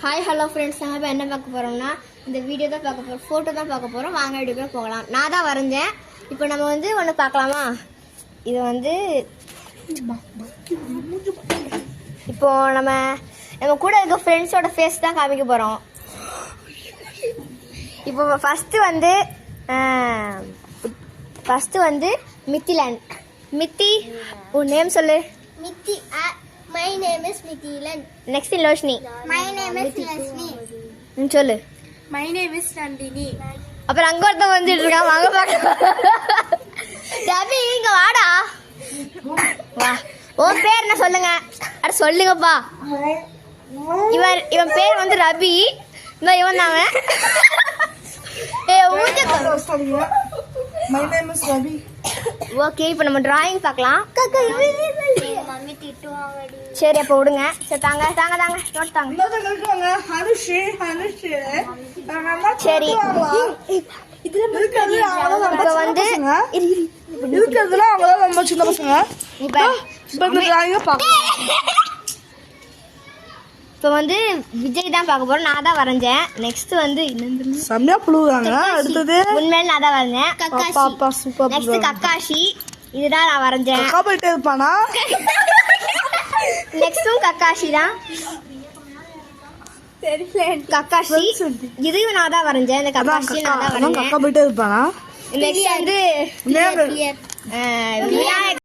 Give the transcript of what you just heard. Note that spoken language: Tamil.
ஹாய் ஹலோ ஃப்ரெண்ட்ஸ், நாங்கள் இப்போ என்ன பார்க்க போகிறோம்னா இந்த வீடியோ தான் பார்க்க போகிறோம், ஃபோட்டோ தான் பார்க்க போகிறோம். வாங்க வீடியோக்குள்ள போகலாம். நான் தான் வரைஞ்சேன். இப்போ நம்ம வந்து ஒன்று பார்க்கலாமா? இது வந்து இப்போ நம்ம கூட இருக்க ஃப்ரெண்ட்ஸோட ஃபேஸ் தான் காமிக்க போகிறோம். இப்போ ஃபஸ்ட்டு வந்து மித்திலன். மித்தி, உன் நேம் சொல்லு. Mithi. My name is Mithilan. Next Loshni. My name is Leslie. சொல்லு. My name is Nandini. அப்புறம் அங்க ஒருத்தன் வந்துட்டு இருக்கான், வாங்க பார்க்கலாம். ரவி, இங்க வாடா. வா, உன் பேர் என்ன சொல்லுங்க? அட சொல்லுங்கப்பா. இவன் பேர் வந்து ரவி. இவன் தாங்க. My name is Ravi. Okay, இப்போ நம்ம டிராயிங் பார்க்கலாம். மம்மி திட்டுவாங்கடி. சரி, அப்போ விடுங்க. சரி, தாங்க நோட் தாங்க. சரி, இப்போ வந்து இருக்கிறதுல அவங்கதான் ரொம்ப சின்ன பசங்க. இப்போ இந்த டிராயிங்க பார்க்கலாம். இப்போ வந்து விஜய் தான் பார்க்க போறோம். நான் தான் வரைஞ்சேன். நெக்ஸ்ட் வந்து செம்மையா புழுவாங்க. அடுத்தது உண்மையில நான் தான் வரைஞ்சேன். பாப்பா சூப்பர். நெக்ஸ்ட் கக்காஷி, இதுதான் நான் வரைஞ்சேன். அக்கா போயிட்டே இருப்பானா? நெக்ஸ்டும் கக்காஷி தான். கக்காஷி, இதையும் நான் தான் வரைஞ்சேன். இந்த கக்காஷி நான் தான் வரைஞ்சேன். அக்கா போயிட்டே இருப்பானா? நெக்ஸ்ட் வந்து விநாயகர்.